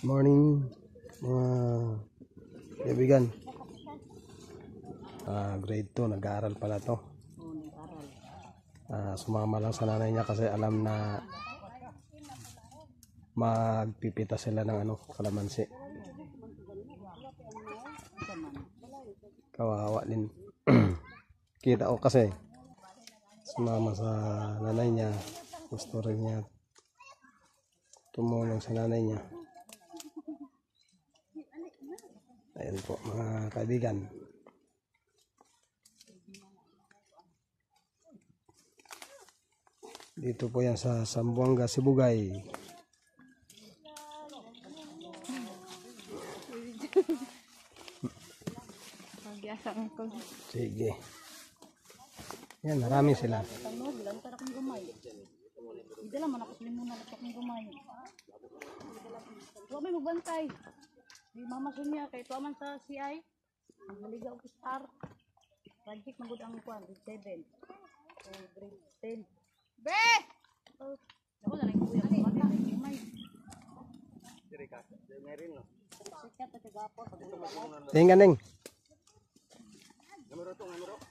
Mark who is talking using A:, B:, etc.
A: Morning mga kaibigan. Grade 2, nag-aaral pala to. Sumama lang sa nanay niya kasi alam na magpipita sila ng kalamansi. Kawawa din. Kita ko kasi sumama sa nanay niya. Gusto rin niya tumulong sa nanay niya. Ayan po mga kaibigan. Dito po yan sa Zamboanga, Sibugay. Sige. Yan, marami sila.
B: Hindi lang manakot mo na lapok ng gumay. Huwag may magbantay. Di mama sunya kay tuaman sa CI. Ang haligaw ko star. Project magud ang kwan, grade 7. Grade 10. Be! Ako na lang kuya ko bata kay gumay.
A: Dire ka, meron no.
B: Sikat at gapon.
A: Tingnan ning.
C: Numero 2, numero.